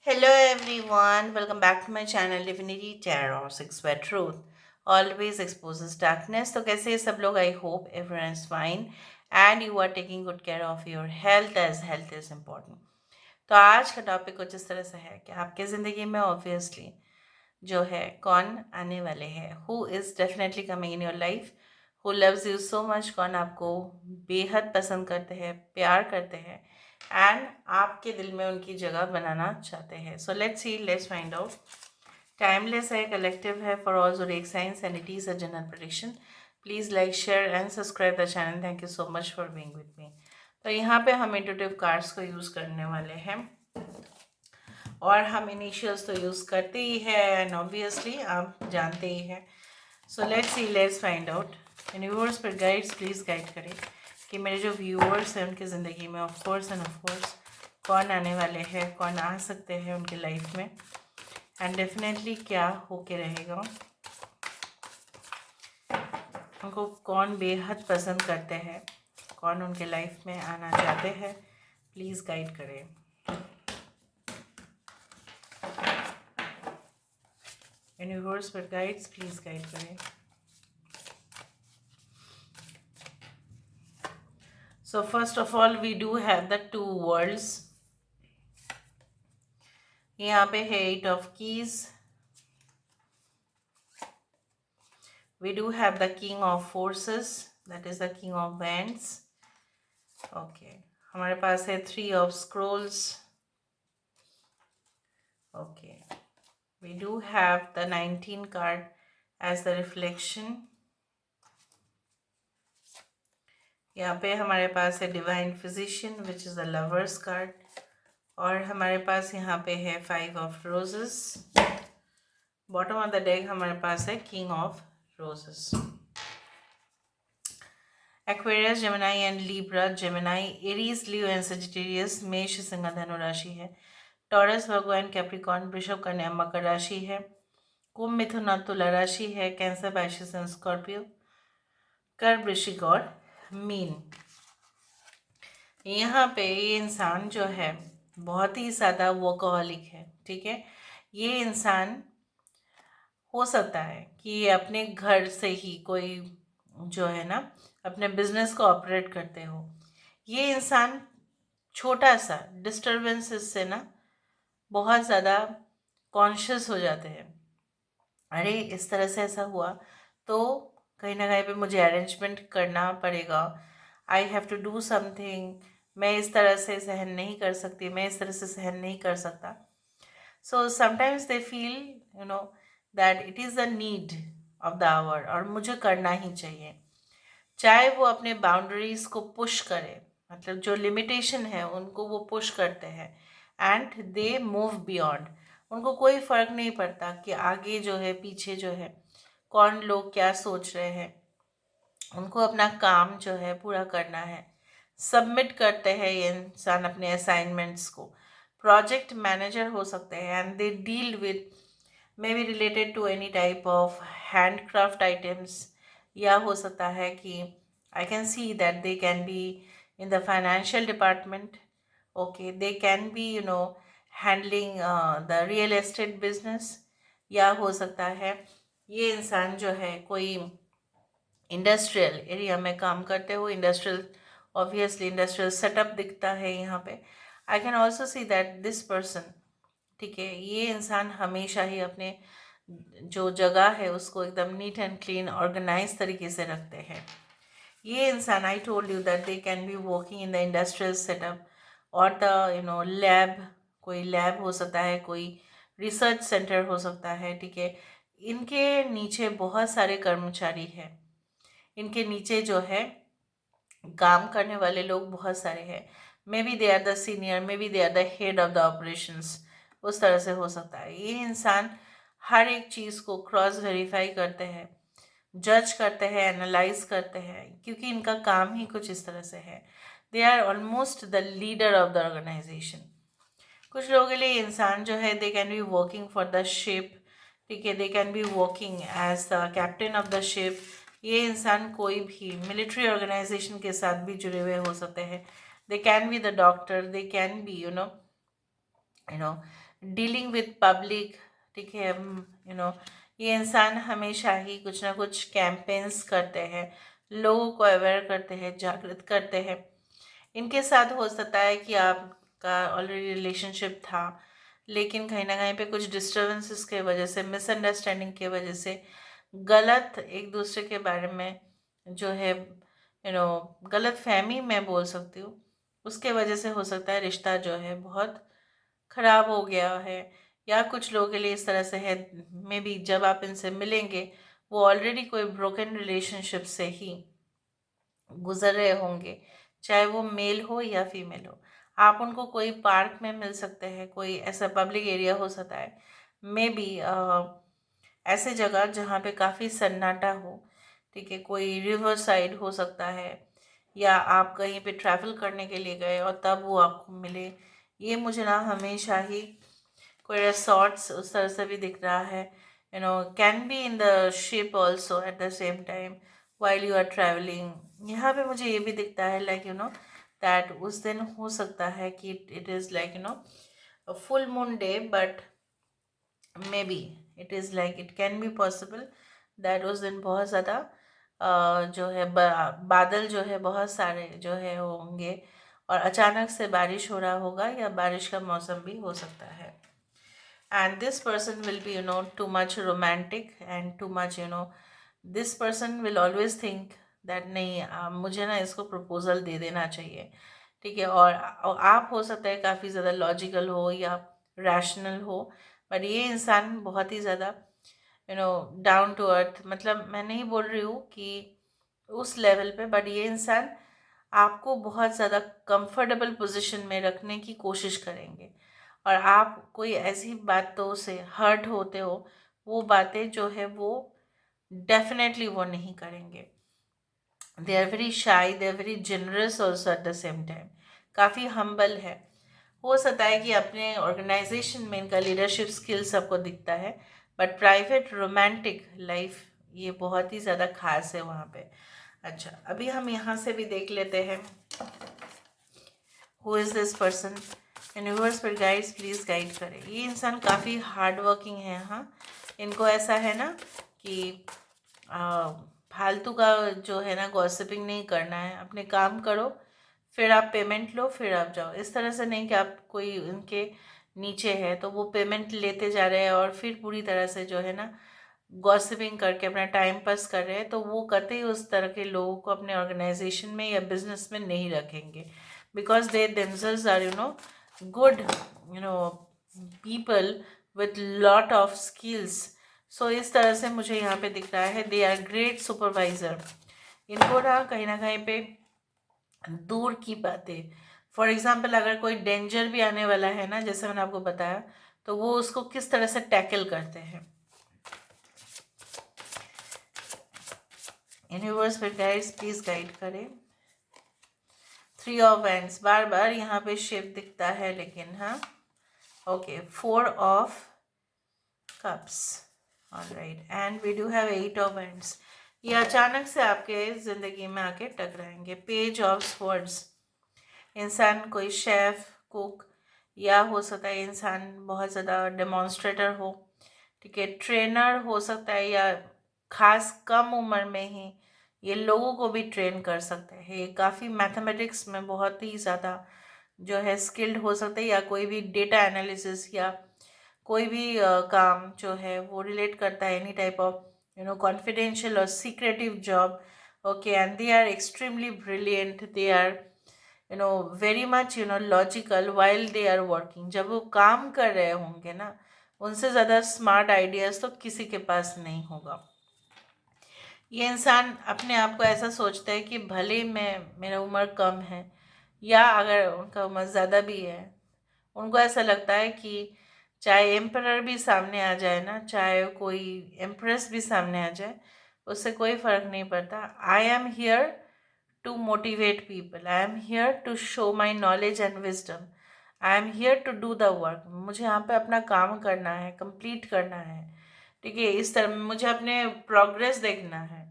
Hello everyone, welcome back to my channel Divinity Tarot Six Where Truth always exposes darkness. तो कैसे हैं सब लोग? I hope everyone is fine and you are taking good care of your health as health is important. तो आज का topic कुछ इस तरह से है कि आपके ज़िंदगी में ऑब्वियसली जो है कौन आने वाले हैं, who is definitely coming in your life, who loves you so much, कौन आपको बेहद पसंद करते हैं, प्यार करते हैं एंड आपके दिल में उनकी जगह बनाना चाहते हैं. So let's see, let's find out. Timeless है, कलेक्टिव है, for all zodiac science and it is a general prediction. Please like, share and subscribe the channel. Thank you so much for being with me. तो यहाँ पे हम intuitive cards को use करने वाले हैं और हम इनिशियल्स तो यूज़ करते ही है एंड ऑब्वियसली आप जानते ही हैं. So let's see, let's find out. Universe पर गाइड्स प्लीज़ गाइड करें कि मेरे जो व्यूअर्स हैं उनकी ज़िंदगी में ऑफ कोर्स कौन आने वाले हैं, कौन आ सकते हैं उनकी लाइफ में एंड डेफिनेटली क्या होके रहेगा, उनको कौन बेहद पसंद करते हैं, कौन उनके लाइफ में आना चाहते हैं. प्लीज़ गाइड करें. यूनिवर्स पर गाइड्स प्लीज़ गाइड करें. So first of all we do have the two worlds. यहाँ पे है 8 of keys. We do have the king of forces, that is the king of wands. Okay, हमारे पास है 3 of scrolls. Okay, we do have the 19 card as the reflection. यहाँ पे हमारे पास है divine physician which is the lovers card और हमारे पास यहाँ पे है 5 of roses. Bottom of the deck हमारे पास है king of roses. Aquarius, Gemini and Libra. Gemini, Aries, Leo and Sagittarius. मेष, सिंह, धनु राशि है. Taurus, Virgo and Capricorn. वृषभ, कन्या, मकर राशि है. कुंभ, मिथुन और तुला राशि है. Cancer, Pisces and Scorpio. कर्क, वृश्चिक और मीन. यहाँ पे ये इंसान जो है बहुत ही ज़्यादा वर्कहॉलिक है. ठीक है, ये इंसान हो सकता है कि ये अपने घर से ही कोई जो है ना अपने बिजनेस को ऑपरेट करते हो. ये इंसान छोटा सा डिस्टर्बेंसेस से ना बहुत ज़्यादा कॉन्शियस हो जाते हैं. अरे इस तरह से ऐसा हुआ तो कहीं ना कहीं पे मुझे अरेंजमेंट करना पड़ेगा. I have to do something. मैं इस तरह से सहन नहीं कर सकती, मैं इस तरह से सहन नहीं कर सकता. So sometimes they feel you know that it is the need of the hour और मुझे करना ही चाहिए. चाहे वो अपने बाउंड्रीज को पुश करे, मतलब जो लिमिटेशन है उनको वो पुश करते हैं एंड दे मूव बियॉन्ड. उनको कोई फ़र्क नहीं पड़ता कि आगे जो है पीछे जो है कौन लोग क्या सोच रहे हैं. उनको अपना काम जो है पूरा करना है. सबमिट करते हैं ये इंसान अपने असाइनमेंट्स को. प्रोजेक्ट मैनेजर हो सकते हैं and they deal with maybe related to any type of handcraft items. या हो सकता है कि I can see that they can be in the financial department. Okay, they can be handling the real estate business. या हो सकता है ये इंसान जो है कोई इंडस्ट्रियल एरिया में काम करते हो. इंडस्ट्रियल, ऑब्वियसली इंडस्ट्रियल सेटअप दिखता है यहाँ पे. I can also see that this person, ठीक है, ये इंसान हमेशा ही अपने जो जगह है उसको एकदम नीट एंड क्लीन ऑर्गेनाइज तरीके से रखते हैं. ये इंसान, I told you that they can be working in the industrial setup और द लैब. कोई लैब हो सकता है, कोई रिसर्च सेंटर हो सकता है. ठीक है, इनके नीचे बहुत सारे कर्मचारी हैं. इनके नीचे जो है काम करने वाले लोग बहुत सारे हैं. Maybe they are the senior, maybe they are the head of the operations. उस तरह से हो सकता है. ये इंसान हर एक चीज़ को क्रॉस वेरीफाई करते हैं, जज करते हैं, एनालाइज करते हैं, क्योंकि इनका काम ही कुछ इस तरह से है. They are almost the leader of the organization. कुछ लोगों के लिए इंसान जो है they can be working for the ship. ठीक है, they can be working as the captain of the ship. ये इंसान कोई भी मिलिट्री ऑर्गेनाइजेशन के साथ भी जुड़े हुए हो सकते हैं. दे can be the doctor, they can B you know dealing with public, ठीक है। ये इंसान हमेशा ही कुछ ना कुछ कैंपेन्स करते हैं, लोगों को अवेयर करते हैं, जागृत करते हैं। इनके साथ हो सकता है कि आपका ऑलरेडी रिलेशनशिप था, लेकिन कहीं ना कहीं पे कुछ डिस्टर्बेंसेस के वजह से, मिसअंडरस्टैंडिंग के वजह से, गलत एक दूसरे के बारे में जो है गलत फहमी मैं बोल सकती हूँ, उसके वजह से हो सकता है रिश्ता जो है बहुत खराब हो गया है। या कुछ लोगों के लिए इस तरह से है, मे बी जब आप इनसे मिलेंगे वो ऑलरेडी कोई ब्रोकन रिलेशनशिप से ही गुजर रहे होंगे, चाहे वो मेल हो या फीमेल हो। आप उनको कोई पार्क में मिल सकते हैं, कोई ऐसा पब्लिक एरिया हो सकता है, मे बी ऐसे जगह जहाँ पे काफ़ी सन्नाटा हो, ठीक है। कोई रिवर साइड हो सकता है, या आप कहीं पे ट्रैवल करने के लिए गए और तब वो आपको मिले। ये मुझे ना हमेशा ही कोई रिसॉर्ट्स उस तरह से भी दिख रहा है, can be in the ship also at the same time while you are travelling. यहाँ पे मुझे ये भी दिखता है लाइक दैट उस दिन हो सकता है कि it is like full moon day, but may be it is like it can be possible that उस दिन बहुत ज़्यादा जो है बादल जो है बहुत सारे जो है होंगे, और अचानक से बारिश हो रहा होगा, या बारिश का मौसम भी हो सकता है। And this person will be too much romantic and too much this person will always think that नहीं मुझे ना इसको प्रपोजल दे देना चाहिए, ठीक है। और आप हो सकता है काफ़ी ज़्यादा लॉजिकल हो या रैशनल हो, बट ये इंसान बहुत ही ज़्यादा डाउन टू अर्थ, मतलब मैं नहीं बोल रही हूँ कि उस लेवल पे, बट ये इंसान आपको बहुत ज़्यादा कंफर्टेबल पोजीशन में रखने की कोशिश करेंगे, और आप कोई ऐसी बातों से हर्ट होते हो, वो बातें जो है वो डेफिनेटली वो नहीं करेंगे। दे are very shy, they are very generous also at the same time, काफ़ी हम्बल है। हो सकता है कि अपने ऑर्गेनाइजेशन में इनका लीडरशिप स्किल सबको दिखता है, बट प्राइवेट रोमांटिक लाइफ ये बहुत ही ज़्यादा खास है वहाँ पे। अच्छा, अभी हम यहाँ से भी देख लेते हैं who is this person. Universe पर गाइड्स प्लीज़ गाइड करें। ये इंसान काफ़ी हार्ड वर्किंग है। हाँ, इनको ऐसा है ना कि फालतू का जो है ना गॉसिपिंग नहीं करना है, अपने काम करो, फिर आप पेमेंट लो, फिर आप जाओ। इस तरह से नहीं कि आप कोई उनके नीचे है तो वो पेमेंट लेते जा रहे हैं और फिर पूरी तरह से जो है ना गॉसिपिंग करके अपना टाइम पास कर रहे हैं, तो वो कतई उस तरह के लोगों को अपने ऑर्गेनाइजेशन में या बिजनेस में नहीं रखेंगे, because they themselves are good people with lot of skills. So इस तरह से मुझे यहाँ पे दिख रहा है दे आर ग्रेट सुपरवाइज़र। इनको ना कहीं पे दूर की बातें, फॉर एग्जाम्पल अगर कोई डेंजर भी आने वाला है ना, जैसे मैंने आपको बताया, तो वो उसको किस तरह से टैकल करते हैं। यूनिवर्स पर गाइड्स प्लीज गाइड करें। 3 ऑफ वैंड्स, बार बार यहाँ पे शिप दिखता है, लेकिन हाँ okay. 4 of cups, alright, and we do have 8 of wands. ये अचानक से आपके ज़िंदगी में आके टकराएंगे। पेज ऑफ स्वॉर्ड्स, इंसान कोई शेफ, कुक, या हो सकता है इंसान बहुत ज़्यादा डेमोन्स्ट्रेटर हो, ठीक है, ट्रेनर हो सकता है, या खास कम उम्र में ही ये लोगों को भी ट्रेन कर सकते हैं। ये काफ़ी मैथमेटिक्स में बहुत ही ज़्यादा जो है स्किल्ड हो सकते हैं, या कोई भी डेटा एनालिसिस या कोई भी काम जो है वो रिलेट करता है एनी टाइप ऑफ कॉन्फिडेंशियल और secretive job. Okay, and they are extremely brilliant, they are very much logical while they are working. जब वो काम कर रहे होंगे ना, उनसे ज़्यादा स्मार्ट आइडियाज़ तो किसी के पास नहीं होगा। ये इंसान अपने आप को ऐसा सोचता है कि भले मैं मेरा उम्र कम है, या अगर उनका उम्र ज़्यादा भी है, उनको ऐसा लगता है कि चाहे एम्परर भी सामने आ जाए ना, चाहे कोई एम्प्रेस भी सामने आ जाए, उससे कोई फ़र्क नहीं पड़ता। I am here to motivate people, I am here to show my knowledge and wisdom, I am here to do the work. मुझे यहाँ पे अपना काम करना है, कंप्लीट करना है, ठीक है। इस तरह मुझे अपने प्रोग्रेस देखना है,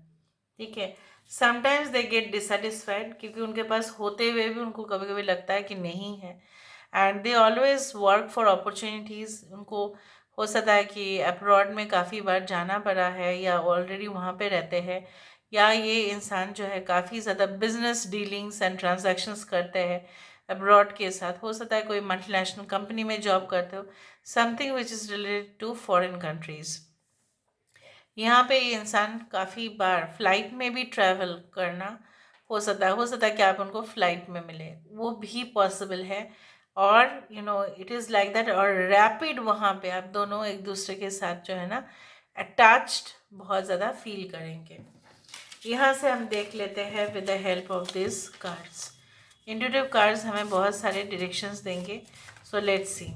ठीक है। समटाइम्स दे गेट डिससेटिस्फाइड, क्योंकि उनके पास होते हुए भी उनको कभी कभी लगता है कि नहीं है, and they always work for opportunities. उनको हो सकता है कि अब्रॉड में काफ़ी बार जाना पड़ा है या ऑलरेडी वहाँ पे रहते हैं, या ये इंसान जो है काफ़ी ज़्यादा बिजनेस डीलिंग्स एंड ट्रांजैक्शंस करते हैं अब्रॉड के साथ। हो सकता है कोई मल्टीनेशनल कंपनी में जॉब करते हो, something which is related to foreign countries. यहाँ पे ये इंसान काफ़ी बार फ्लाइट में भी ट्रैवल करना हो सकता है कि आप उनको फ्लाइट में मिले, वो भी पॉसिबल है। और इट इज़ लाइक दैट, और रैपिड वहाँ पे आप दोनों एक दूसरे के साथ जो है ना अटैच्ड बहुत ज़्यादा फील करेंगे। यहाँ से हम देख लेते हैं with the help of this cards. Intuitive cards हमें बहुत सारे डायरेक्शंस देंगे, सो let's C.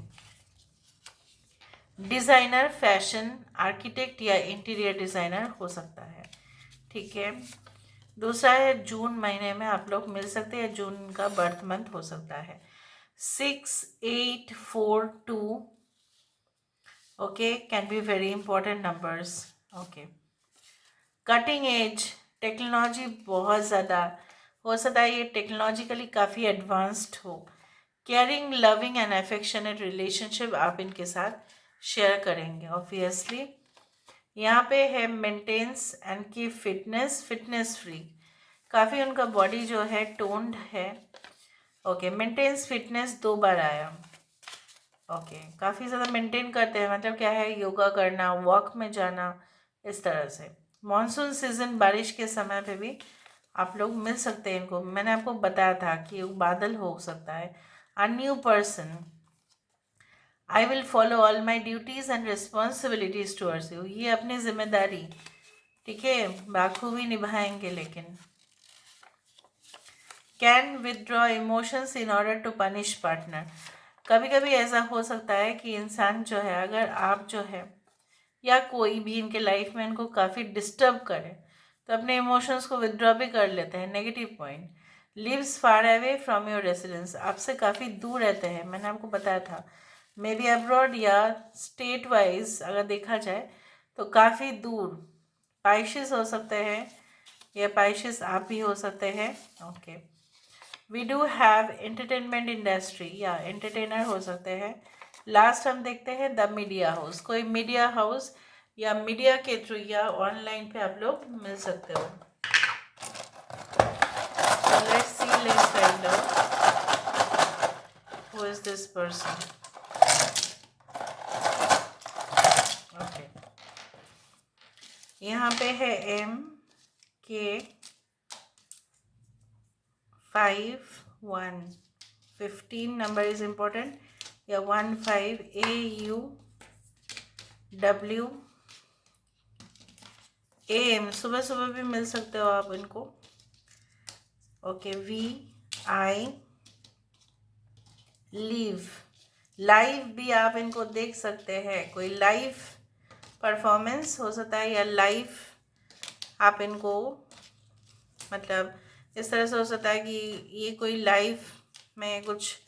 Designer, fashion, architect या इंटीरियर डिज़ाइनर हो सकता है, ठीक है। दूसरा है जून महीने में आप लोग मिल सकते हैं, जून का बर्थ मंथ हो सकता है। 6842 okay, can be very important numbers. Okay, cutting edge, technology बहुत ज़्यादा हो सकता है, ये टेक्नोलॉजिकली काफ़ी एडवांस्ड हो। Caring, loving and affectionate relationship आप इनके साथ शेयर करेंगे ऑब्वियसली। यहाँ पे है मेंटेन्स एंड की फिटनेस फ्री, काफ़ी उनका बॉडी जो है टोन्ड है। ओके, मेंटेन्स फिटनेस 2 बार आया। ओके, काफ़ी ज़्यादा मेंटेन करते हैं, मतलब क्या है, योगा करना, वॉक में जाना, इस तरह से। मॉनसून सीजन, बारिश के समय पे भी आप लोग मिल सकते हैं इनको। मैंने आपको बताया था कि बादल हो सकता है। A new person, I will follow all my duties and responsibilities towards you, ये अपनी जिम्मेदारी, ठीक है, बाखूबी निभाएंगे। लेकिन can withdraw emotions in order to punish partner, कभी कभी ऐसा हो सकता है कि इंसान जो है, अगर आप जो है या कोई भी इनके लाइफ में इनको काफ़ी डिस्टर्ब करे तो अपने इमोशंस को विदड्रॉ भी कर लेते हैं। Negative point, lives far away from your residence, आपसे काफ़ी दूर रहते हैं, मैंने आपको बताया था। मे बी अब्रॉड या स्टेट वाइज अगर देखा जाए तो काफ़ी दूर। पाइशिस हो सकते हैं, या पाइशिस आप भी हो सकते हैं। Okay, we do have entertainment industry, या एंटरटेनर हो सकते हैं। लास्ट हम देखते हैं द मीडिया हाउस, कोई मीडिया हाउस या मीडिया के थ्रू या ऑनलाइन पे आप लोग मिल सकते हो। Let's see, let's find out who is this person. Okay, यहाँ पे है MK51, 15 नंबर इज इम्पोर्टेंट, या 15AUWAM, सुबह सुबह भी मिल सकते हो आप इनको। ओके, VI लीव, लाइव भी आप इनको देख सकते हैं, कोई लाइव परफॉर्मेंस हो सकता है, या लाइव आप इनको मतलब इस तरह से हो सकता है कि ये कोई लाइव में कुछ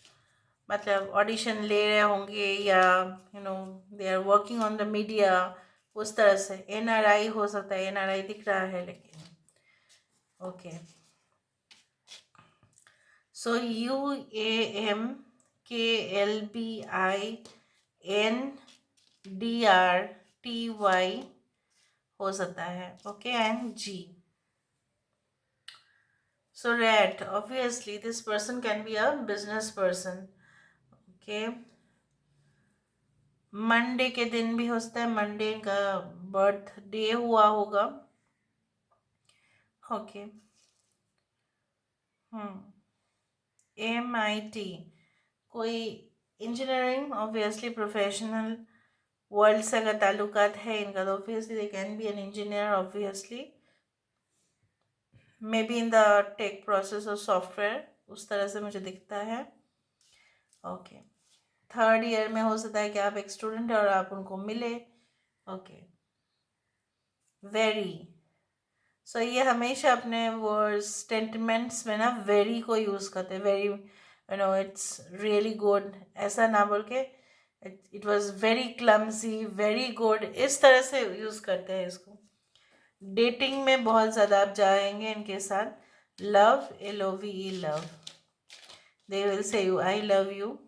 मतलब ऑडिशन ले रहे होंगे, या they are working on the media, उस तरह से। NRI हो सकता है, NRI दिख रहा है लेकिन। ओके, सो UAMKLBINDRTY हो सकता है। Okay, and G। So rat, obviously this person can be a business person. Okay, Monday के दिन भी हो सकता है, मंडे का बर्थडे हुआ होगा। ओके, MIT, कोई इंजीनियरिंग, ऑब्वियसली प्रोफेशनल वर्ल्ड से अगर ताल्लुकात है इनका तो obviously they can be an engineer, obviously maybe in the tech process और सॉफ्टवेयर, उस तरह से मुझे दिखता है। ओके, 3rd ईयर में हो सकता है कि आप एक स्टूडेंट है और आप उनको मिले। ओके, वेरी, सो ये हमेशा अपने वर्ड्स स्टेटमेंट्स में ना वेरी को यूज़ करते हैं। वेरी, इट्स रियली गुड, ऐसा ना बोल के it was very clumsy, very good, इस तरह से यूज़ करते हैं इसको। डेटिंग में बहुत ज़्यादा आप जाएंगे इनके साथ। Love, LOVE, love, they will say you I love you.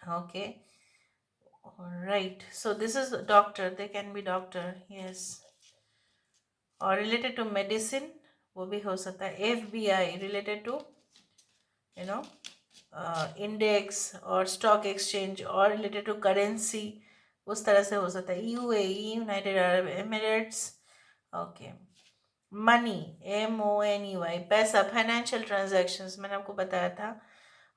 Okay. All right. So this is doctor. They can be doctor. Yes. और रिलेटेड टू मेडिसिन वो भी हो सकता है. FBI related to you know index और stock exchange और related to currency, उस तरह से हो सकता है. UAE United Arab Emirates. Okay. Money, MONEY, पैसा, फाइनेंशियल ट्रांजैक्शंस मैंने आपको बताया था.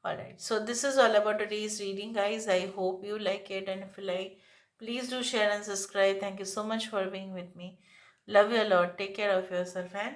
Alright, so this is all about today's reading, guys. I hope you like it, and if you like, please do share and subscribe. Thank you so much for being with me. Love you a lot. Take care of yourself and